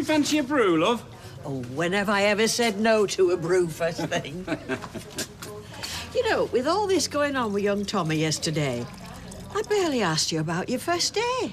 fancy a brew, love? Oh, when have I ever said no to a brew first thing? You know, with all this going on with young Tommy yesterday, I barely asked you about your first day.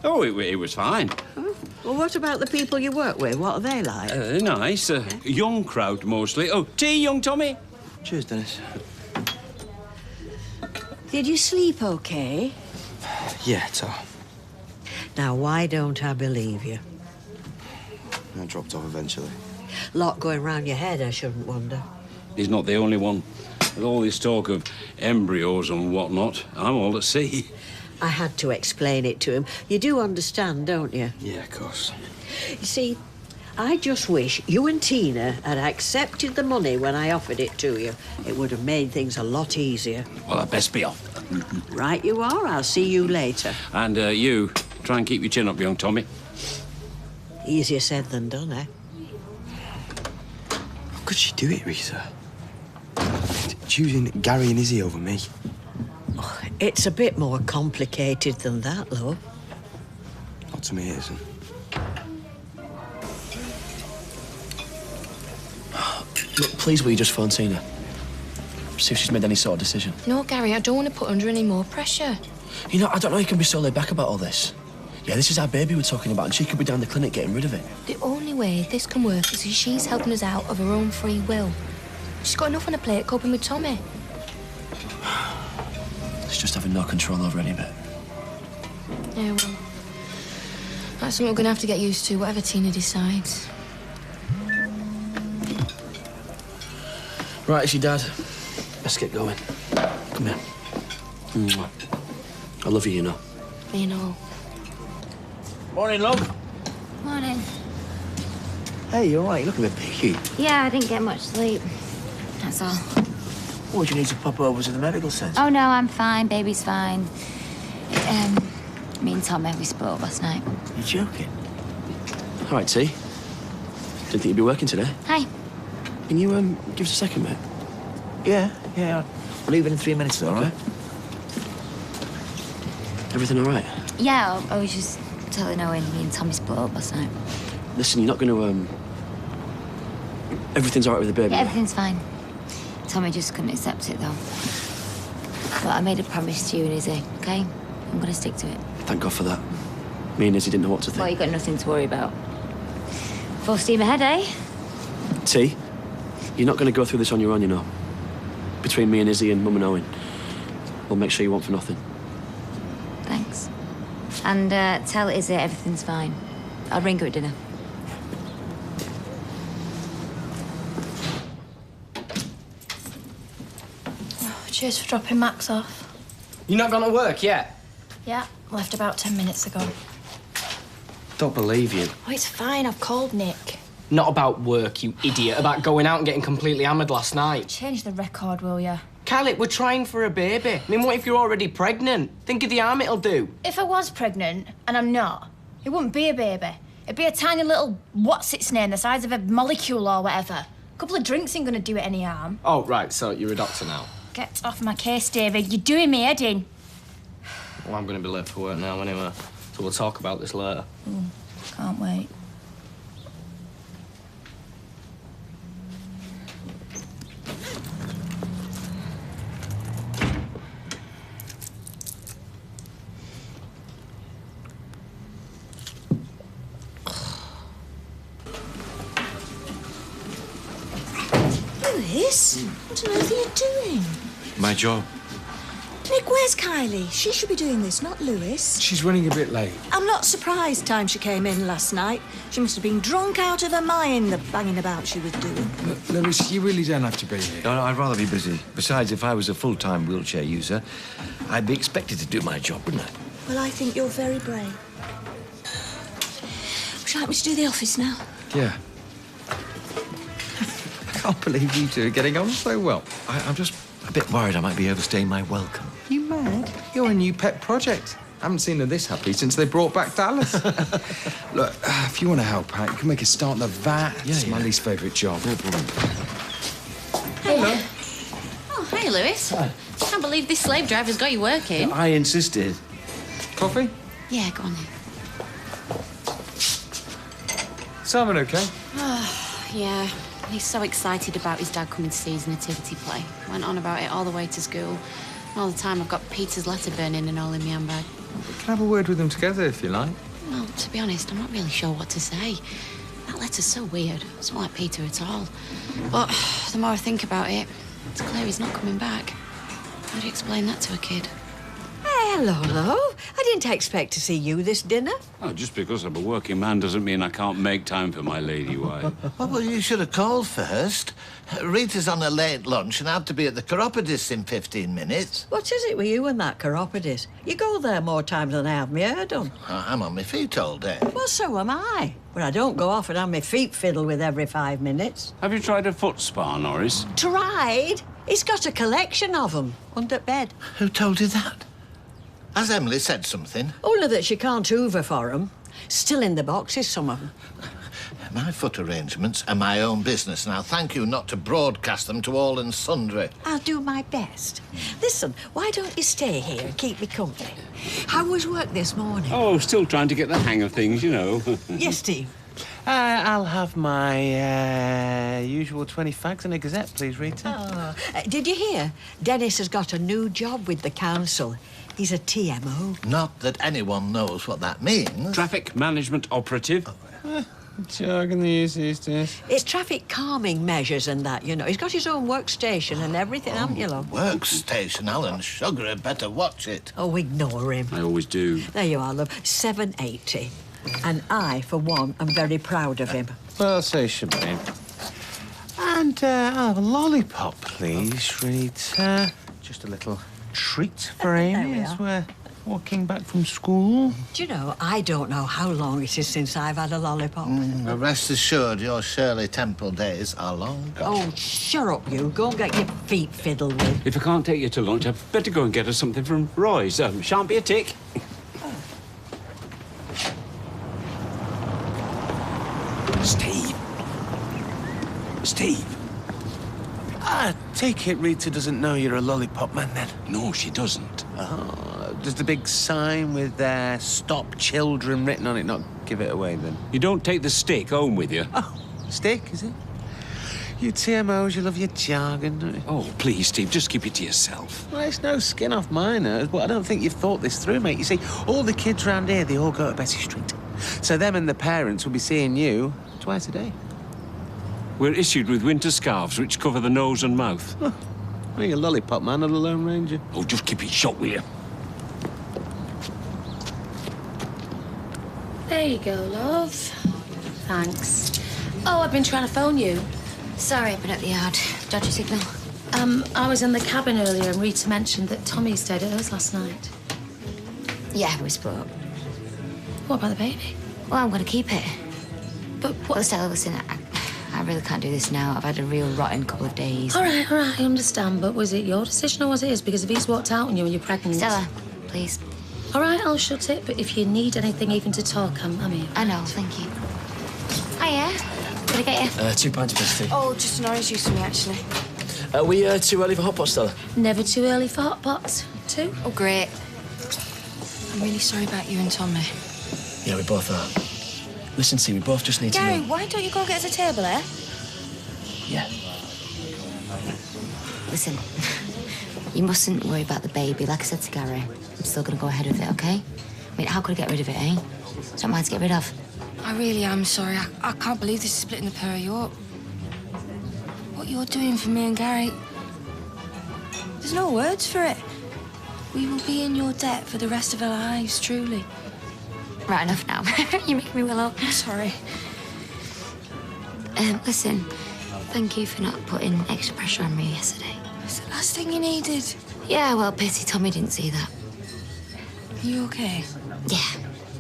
Oh, it was fine. Oh. Well, what about the people you work with? What are they like? Nice. Young crowd, mostly. Oh, tea, young Tommy? Cheers, Dennis. Did you sleep okay? Yeah, Tom. Now, why don't I believe you? I dropped off eventually. Lot going round your head, I shouldn't wonder. He's not the only one. With all this talk of embryos and whatnot, I'm all at sea. I had to explain it to him. You do understand, don't you? Yeah, of course. You see, I just wish you and Tina had accepted the money when I offered it to you. It would have made things a lot easier. Well, I'd best be off. Right you are. I'll see you later. And you, try and keep your chin up, young Tommy. Easier said than done, eh? How could she do it, Rita? Choosing Gary and Izzy over me. Oh, it's a bit more complicated than that, love. Not to me, it isn't. Look, please will you just phone Tina? See if she's made any sort of decision. No, Gary, I don't want to put her under any more pressure. You know, I don't know you can be so laid back about all this. Yeah, this is our baby we're talking about, and she could be down the clinic getting rid of it. The only way this can work is if she's helping us out of her own free will. She's got enough on her plate coping with Tommy. It's just having no control over any of it. Yeah, well, that's something we're going to have to get used to, whatever Tina decides. Right, it's your dad. Let's get going. Come here. Mwah. I love you, you know. You know. Morning, love. Morning. Hey, you all right? You look a bit peaky. Yeah, I didn't get much sleep. That's all. What, do you need to pop over to the medical centre? Oh, no, I'm fine. Baby's fine. Me and Tommy, we split up last night. You're joking? All right, T. Didn't think you'd be working today. Hi. Can you, give us a second, mate? Yeah. I'll leave it in 3 minutes, all right? Everything all right? Yeah, I was just totally knowing me and Tommy split up last night. Listen, you're not going to, Everything's all right with the baby? Yeah, everything's fine. Tommy just couldn't accept it, though. But I made a promise to you and Izzy, OK? I'm going to stick to it. Thank God for that. Me and Izzy didn't know what to think. Well, you got nothing to worry about. Full steam ahead, eh? T, you're not going to go through this on your own, you know. Between me and Izzy and Mum and Owen, we'll make sure you want for nothing. Thanks. And tell Izzy everything's fine. I'll ring her at dinner. Cheers for dropping Max off. You're not gone to work yet? Yeah, left about 10 minutes ago. Don't believe you. Oh, it's fine. I've called Nick. Not about work, you idiot. About going out and getting completely hammered last night. Change the record, will ya? Khaled, we're trying for a baby. I mean, what if you're already pregnant? Think of the harm it'll do. If I was pregnant, and I'm not, it wouldn't be a baby. It'd be a tiny little what's-its-name the size of a molecule or whatever. A couple of drinks ain't gonna do it any harm. Oh, right, so you're a doctor now. Get off my case, David. You're doing me head in. Well, I'm going to be late for work now anyway, so we'll talk about this later. Can't wait. Lewis, what on earth are you doing? My job. Nick, where's Kylie? She should be doing this, not Lewis. She's running a bit late. I'm not surprised time she came in last night. She must have been drunk out of her mind, the banging about she was doing. Lewis, you really don't have to be here. No, I'd rather be busy. Besides, if I was a full-time wheelchair user, I'd be expected to do my job, wouldn't I? Well, I think you're very brave. Would you like me to do the office now? Yeah. I can't believe you two are getting on so well. I'm just a bit worried I might be overstaying my welcome. You mad? You're a new pet project. I haven't seen her this happy since they brought back Dallas. Look, if you want to help out, you can make a start in the vat. It's my least favourite job. No problem. Hello. Oh, hey, Lewis. Hi. Can't believe this slave driver's got you working. I insisted. Coffee? Yeah, go on then. Simon okay? Yeah, he's so excited about his dad coming to see his nativity play. Went on about it all the way to school. All the time I've got Peter's letter burning and all in my handbag. We can have a word with them together if you like. Well, to be honest, I'm not really sure what to say. That letter's so weird. It's not like Peter at all. But the more I think about it, it's clear he's not coming back. How do you explain that to a kid? Hello, love. I didn't expect to see you this dinner. Oh, just because I'm a working man doesn't mean I can't make time for my lady wife. Oh, well, you should have called first. Rita's on a late lunch and had to be at the chiropodist in 15 minutes. What is it with you and that chiropodist? You go there more times than I have my hair done. I'm on my feet all day. Well, so am I. But I don't go off and have my feet fiddled with every 5 minutes. Have you tried a foot spa, Norris? Tried? He's got a collection of them under bed. Who told you that? Has Emily said something? Only that she can't hoover for 'em. Still in the boxes, some of 'em. My foot arrangements are my own business. Now, thank you not to broadcast them to all and sundry. I'll do my best. Listen, why don't you stay here and keep me company? How was work this morning? Oh, still trying to get the hang of things, you know. Yes, Steve. I'll have my usual 20 fags and a gazette, please, Rita. Oh, did you hear? Dennis has got a new job with the council. He's a TMO. Not that anyone knows what that means. Traffic management operative. Jargon they use these days. It's traffic calming measures and that, you know. He's got his own workstation and everything, haven't you, love? Workstation, Alan Sugar had better watch it. Oh, ignore him. I always do. There you are, love. 780. And I, for one, am very proud of him. Well, so should be. And I'll have a lollipop, please, Rita. Just a little treat for Amy as we're walking back from school. Do you know, I don't know how long it is since I've had a lollipop. Rest assured, your Shirley Temple days are long gone. Oh, shut up, you. Go and get your feet fiddled with. If I can't take you to lunch, I'd better go and get her something from Roy's. Shan't be a tick. Steve. Steve. I take it Rita doesn't know you're a lollipop man, then? No, she doesn't. Oh, does the big sign with Stop Children written on it not give it away, then? You don't take the stick home with you. Oh, stick, is it? You TMOs, you love your jargon, don't you? Oh, please, Steve, just keep it to yourself. Well, it's no skin off my nose, but I don't think you've thought this through, mate. You see, all the kids round here, they all go to Bessie Street. So them and the parents will be seeing you twice a day. We're issued with winter scarves which cover the nose and mouth. Huh. Well, you're a lollipop man, not a Lone Ranger. Oh, just keep it shut, will you? There you go, love. Thanks. Oh, I've been trying to phone you. Sorry, I've been at the yard. Dodgy signal. I was in the cabin earlier and Rita mentioned that Tommy stayed at hers last night. Yeah, we spoke. What about the baby? Well, I'm going to keep it. But what? Well, Stella, listen, I really can't do this now. I've had a real rotten couple of days. All right, I understand, but was it your decision or was it his? Because if he's walked out on you and you're pregnant... Stella, please. All right, I'll shut it, but if you need anything even to talk, I'm here. I know, thank you. Hiya. What did I get you? 2 pints of tea. Oh, just an orange juice for me, actually. Are we too early for hot pot, Stella? Never too early for hot pots. 2? Oh, great. I'm really sorry about you and Tommy. Yeah, we both are. Listen, see, we both just need Gary, to know... why don't you go get us a table, eh? Yeah. Listen, you mustn't worry about the baby. Like I said to Gary, I'm still going to go ahead with it, OK? I mean, how could I get rid of it, eh? Don't mind to get rid of. I really am sorry. I can't believe this is splitting the pair of you up. What you're doing for me and Gary... There's no words for it. We will be in your debt for the rest of our lives, truly. Right, enough now. You make me willow. I'm sorry. Listen, thank you for not putting extra pressure on me yesterday. It's the last thing you needed. Yeah, well, pity Tommy didn't see that. Are you okay?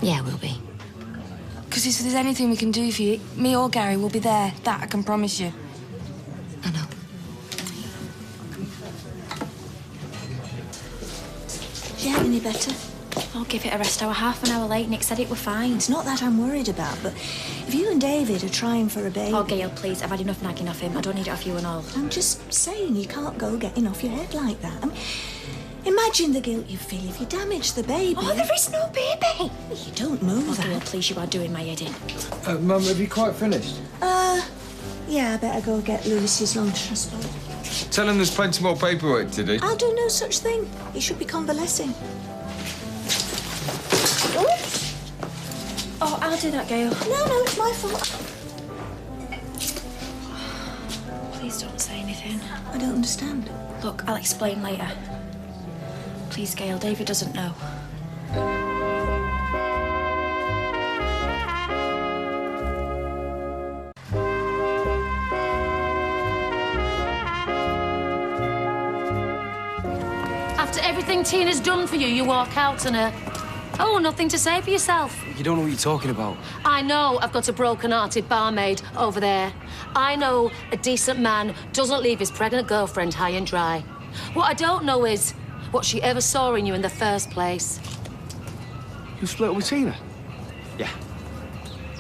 Yeah, we'll be. Because if there's anything we can do for you, me or Gary will be there. That I can promise you. I know. Yeah, any better? I'll give it a rest hour. Half an hour late. Nick said it were fine. It's not that I'm worried about, but if you and David are trying for a baby... Oh, Gail, please. I've had enough nagging off him. I don't need it off you and all. I'm just saying you can't go getting off your head like that. I mean, Imagine the guilt you feel if you damage the baby. Oh, there is no baby. You don't know that. Gail, please, you are doing my head in. Mum, have you quite finished? Yeah, I better go get Lewis's lunch, I suppose. Tell him there's plenty more paperwork to do. I'll do no such thing. He should be convalescing. Oops. Oh, I'll do that, Gail. No, it's my fault. Please don't say anything. I don't understand. Look, I'll explain later. Please, Gail, David doesn't know. After everything Tina's done for you, you walk out on her. Oh, nothing to say for yourself. You don't know what you're talking about. I know I've got a broken-hearted barmaid over there. I know a decent man doesn't leave his pregnant girlfriend high and dry. What I don't know is what she ever saw in you in the first place. You split up with Tina? Yeah.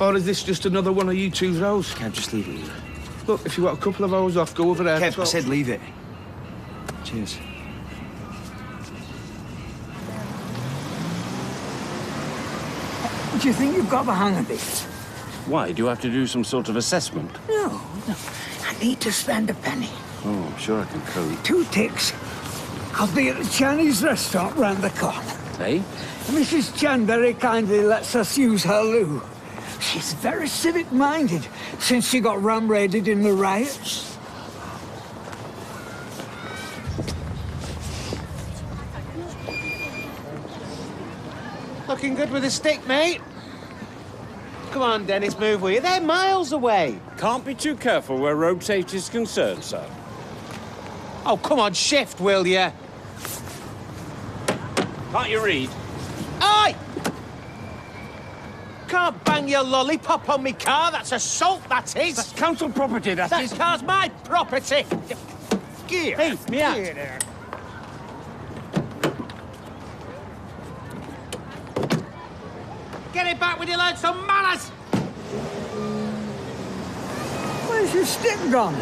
Or is this just another one of you two's rows? Kev, just leave it here. Look, if you want a couple of hours off, go over there. Kev, I said leave it. Cheers. Do you think you've got the hang of this? Why? Do you have to do some sort of assessment? No. I need to spend a penny. Oh, I'm sure I can cope. 2 ticks. I'll be at the Chinese restaurant round the corner. Hey? Mrs. Chan very kindly lets us use her loo. She's very civic-minded since she got ram-raided in the riots. Looking good with a stick, mate. Come on, Dennis, move, will you? They're miles away. Can't be too careful where road safety's concerned, sir. Oh, come on, shift, will you? Can't you read? Oi! Can't bang your lollipop on me car. That's assault, that is. That's council property, that is. That car's my property. Gear. Hey, me out. Gear there. Get it back when you learn some manners. Where's your stick gone?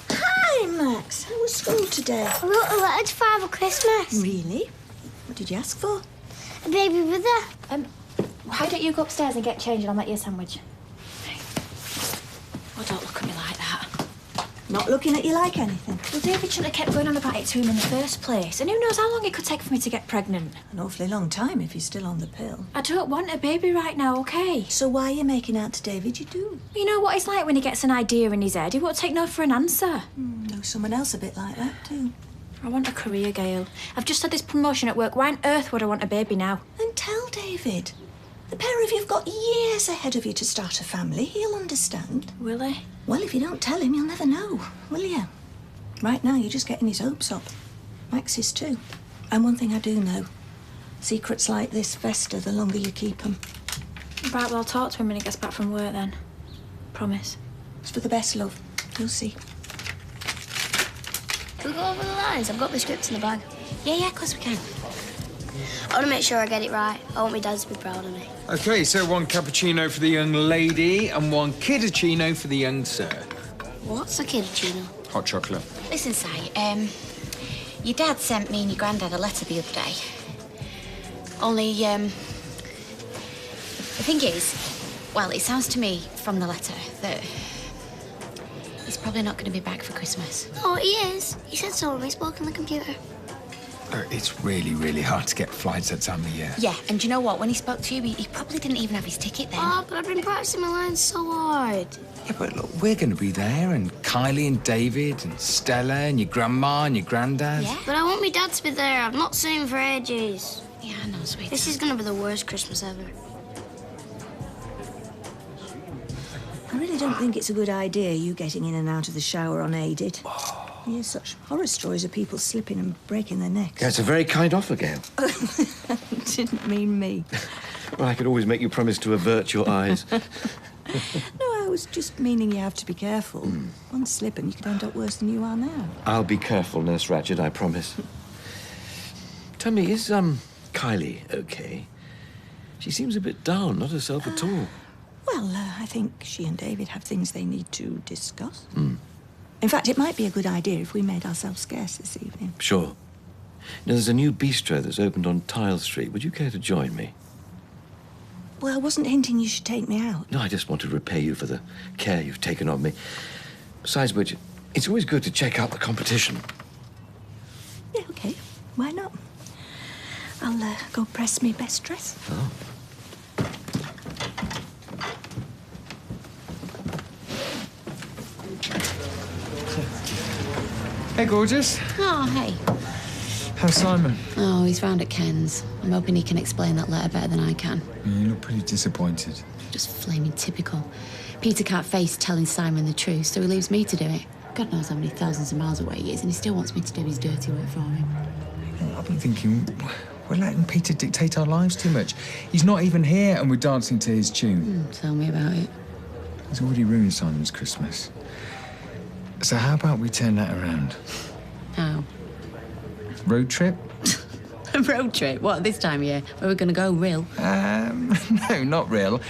Hi, Max. How was school today? I wrote a letter to Father Christmas. Really? What did you ask for? A baby brother. Why don't you go upstairs and get changed and I'll make you a sandwich? Oh, don't look at me like that. Not looking at you like anything. Well, David shouldn't have kept going on about it to him in the first place. And who knows how long it could take for me to get pregnant. An awfully long time if you're still on the pill. I don't want a baby right now, OK? So why are you making out to David you do? You know what it's like when he gets an idea in his head. He won't take no for an answer. Know someone else a bit like that, too. I want a career, Gail. I've just had this promotion at work. Why on earth would I want a baby now? Then tell David. The pair of you've got years ahead of you to start a family. He'll understand. Will he? Well, if you don't tell him, you'll never know, will you? Right now, you're just getting his hopes up. Max is too. And one thing I do know. Secrets like this fester the longer you keep them. Right, well, I'll talk to him when he gets back from work then. Promise. It's for the best, love. You'll see. Can we go over the lines? I've got my scripts in the bag. Yeah, of course we can. I want to make sure I get it right. I want my dad to be proud of me. OK, so 1 cappuccino for the young lady and 1 kidduccino for the young sir. What's a kidduccino? Hot chocolate. Listen, Si, your dad sent me and your granddad a letter the other day. Only, the thing is, well, it sounds to me from the letter that he's probably not going to be back for Christmas. Oh, he is. He said so when we spoke on the computer. It's really, really hard to get flights that time of year. Yeah, and do you know what? When he spoke to you, he probably didn't even have his ticket then. Oh, but I've been practicing my lines so hard. Yeah, but look, we're going to be there, and Kylie and David and Stella and your grandma and your granddad. Yeah? But I want my dad to be there. I've not seen him for ages. Yeah, I know, sweetie. This is going to be the worst Christmas ever. I really don't think it's a good idea, you getting in and out of the shower unaided. You hear such horror stories of people slipping and breaking their necks. Yeah, it's a very kind offer, Gail. Didn't mean me. Well, I could always make you promise to avert your eyes. No, I was just meaning you have to be careful. One slip and you could end up worse than you are now. I'll be careful, Nurse Ratched, I promise. Tell me, is, Kylie okay? She seems a bit down, not herself at all. Well, I think she and David have things they need to discuss. In fact, it might be a good idea if we made ourselves scarce this evening. Sure. Now, there's a new bistro that's opened on Tile Street. Would you care to join me? Well, I wasn't hinting you should take me out. No, I just want to repay you for the care you've taken of me. Besides which, it's always good to check out the competition. Yeah, OK. Why not? I'll go press me best dress. Oh. Hey, gorgeous. Oh, hey. How's Simon? Oh, he's round at Ken's. I'm hoping he can explain that letter better than I can. You look pretty disappointed. Just flaming typical. Peter can't face telling Simon the truth, so he leaves me to do it. God knows how many thousands of miles away he is, and he still wants me to do his dirty work for him. I've been thinking, we're letting Peter dictate our lives too much. He's not even here, and we're dancing to his tune. Tell me about it. He's already ruined Simon's Christmas. So how about we turn that around? How? Road trip? A road trip? What, this time of year? Where we're going to go, real? No, not real.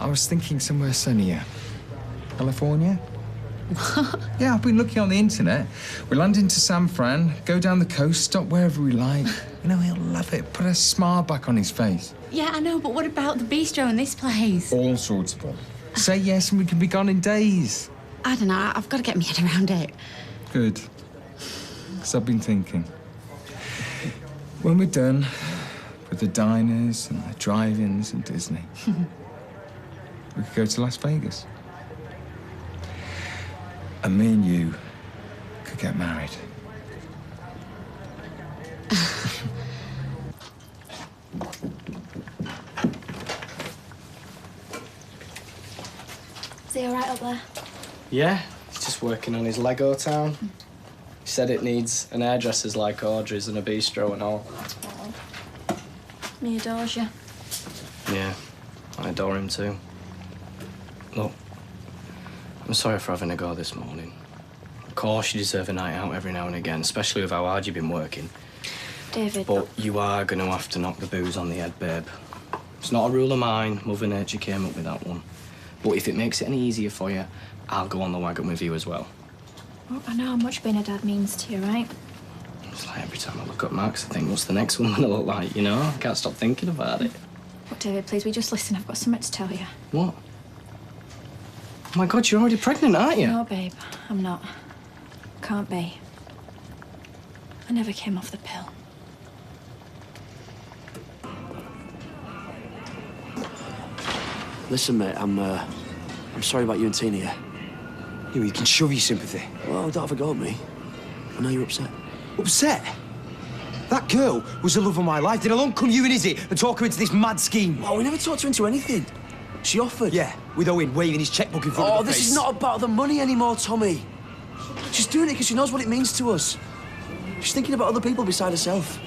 I was thinking somewhere sunnier. California? What? Yeah, I've been looking on the internet. We land into San Fran, go down the coast, stop wherever we like. You know, he'll love it. Put a smile back on his face. Yeah, I know, but what about the bistro in this place? All sorts of them. Say yes and we can be gone in days. I don't know. I've got to get my head around it. Good. Because I've been thinking. When we're done with the diners and the drive-ins and Disney, we could go to Las Vegas. And me and you could get married. Is he all right up there? Yeah, he's just working on his Lego town. He said it needs an hairdresser's like Audrey's and a bistro and all. He adores you. Yeah, I adore him too. Look, I'm sorry for having to go this morning. Of course, you deserve a night out every now and again, especially with how hard you've been working. David. But you are going to have to knock the booze on the head, babe. It's not a rule of mine. Mother Nature came up with that one. But if it makes it any easier for you, I'll go on the wagon with you as well. Well, I know how much being a dad means to you, right? It's like every time I look at Max, I think, what's the next one going to look like, you know? I can't stop thinking about it. But, David, please, will you just listen? I've got something to tell you. What? Oh, my God, you're already pregnant, aren't you? No, babe, I'm not. Can't be. I never came off the pill. Listen, mate, I'm sorry about you and Tina, yeah? Yeah, well, you can shove your sympathy. Well, don't have a go at me. I know you're upset. Upset? That girl was the love of my life. Then along come you and Izzy and talk her into this mad scheme. Oh, we never talked her into anything. She offered. Yeah, with Owen waving his checkbook in front of her face. Oh, this is not about the money anymore, Tommy. She's doing it because she knows what it means to us. She's thinking about other people beside herself.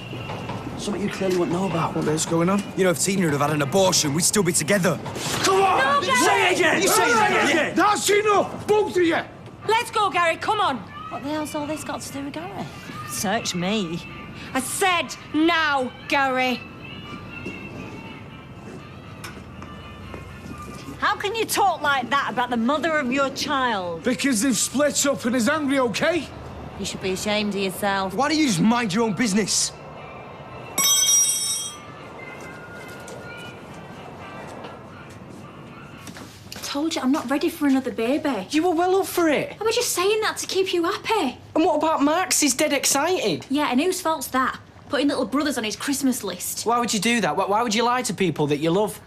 Something you clearly won't know about. What is going on? You know, if Tina would have had an abortion, we'd still be together. Come on! No, Gary! Say it again! You say it again! That's enough, both of you! Let's go, Gary, come on. What the hell's all this got to do with Gary? Search me. I said now, Gary. How can you talk like that about the mother of your child? Because they've split up and is angry, OK? You should be ashamed of yourself. Why don't you just mind your own business? I told you I'm not ready for another baby. You were well up for it. I was just saying that to keep you happy. And what about Max? He's dead excited. Yeah, and whose fault's that? Putting little brothers on his Christmas list. Why would you do that? Why would you lie to people that you love?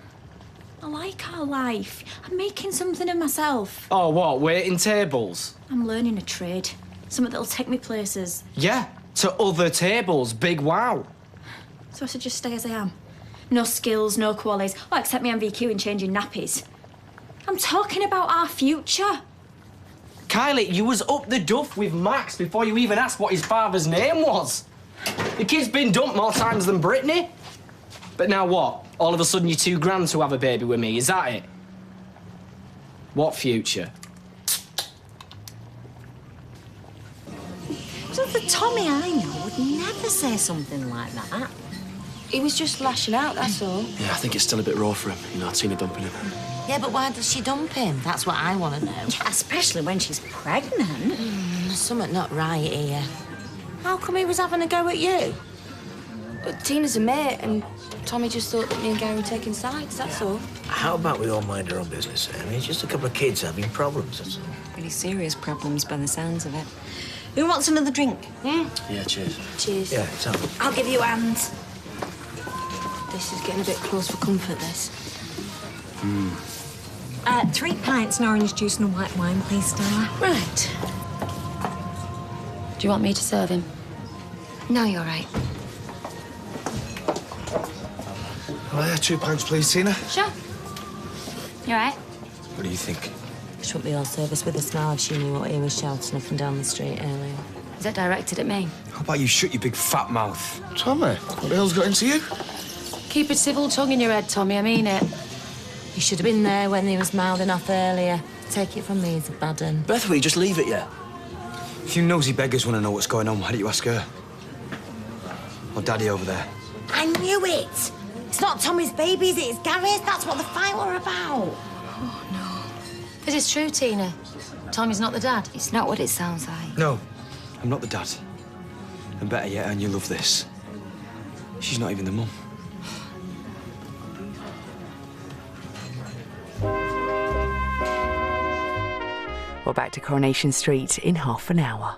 I like our life. I'm making something of myself. Oh, what? Waiting tables? I'm learning a trade. Something that'll take me places. Yeah, to other tables. Big wow. So I should just stay as I am. No skills, no qualities. Oh, except me MVQ in changing nappies. I'm talking about our future. Kylie, you was up the duff with Max before you even asked what his father's name was. The kid's been dumped more times than Brittany. But now what? All of a sudden you're too grand to have a baby with me, is that it? What future? So the Tommy I know would never say something like that. He was just lashing out, that's all. Yeah, I think it's still a bit raw for him, you know, Tina dumping him. Yeah, but why does she dump him? That's what I want to know. Yeah, especially when she's pregnant. There's something not right here. How come he was having a go at you? Tina's a mate, and Tommy just thought that me and Gary were taking sides, that's all. How about we all mind our own business? I mean, it's just a couple of kids having problems, that's all. Pretty serious problems by the sounds of it. Who wants another drink? Yeah, cheers. Cheers. Yeah, Tom. I'll give you hands. This is getting a bit close for comfort, this. 3 pints and orange juice and a white wine, please, Stella. Right. Do you want me to serve him? No, you're right. Oh, yeah, 2 pints, please, Tina. Sure. You all right? What do you think? She wouldn't be all service with a smile if she knew what he was shouting up and down the street earlier. Is that directed at me? How about you shut your big fat mouth? Tommy, what the hell's got into you? Keep a civil tongue in your head, Tommy, I mean it. You should have been there when he was mouthing off earlier. Take it from me, he's a bad un. Beth, will you just leave it, yeah? If you nosy beggars want to know what's going on, why don't you ask her? Or Daddy over there? I knew it! It's not Tommy's baby, is it? It's Gary's. That's what the fight were about. Oh, no. This is true, Tina. Tommy's not the dad. It's not what it sounds like. No, I'm not the dad. And better yet, and you love this, she's not even the mum. We're back to Coronation Street in half an hour.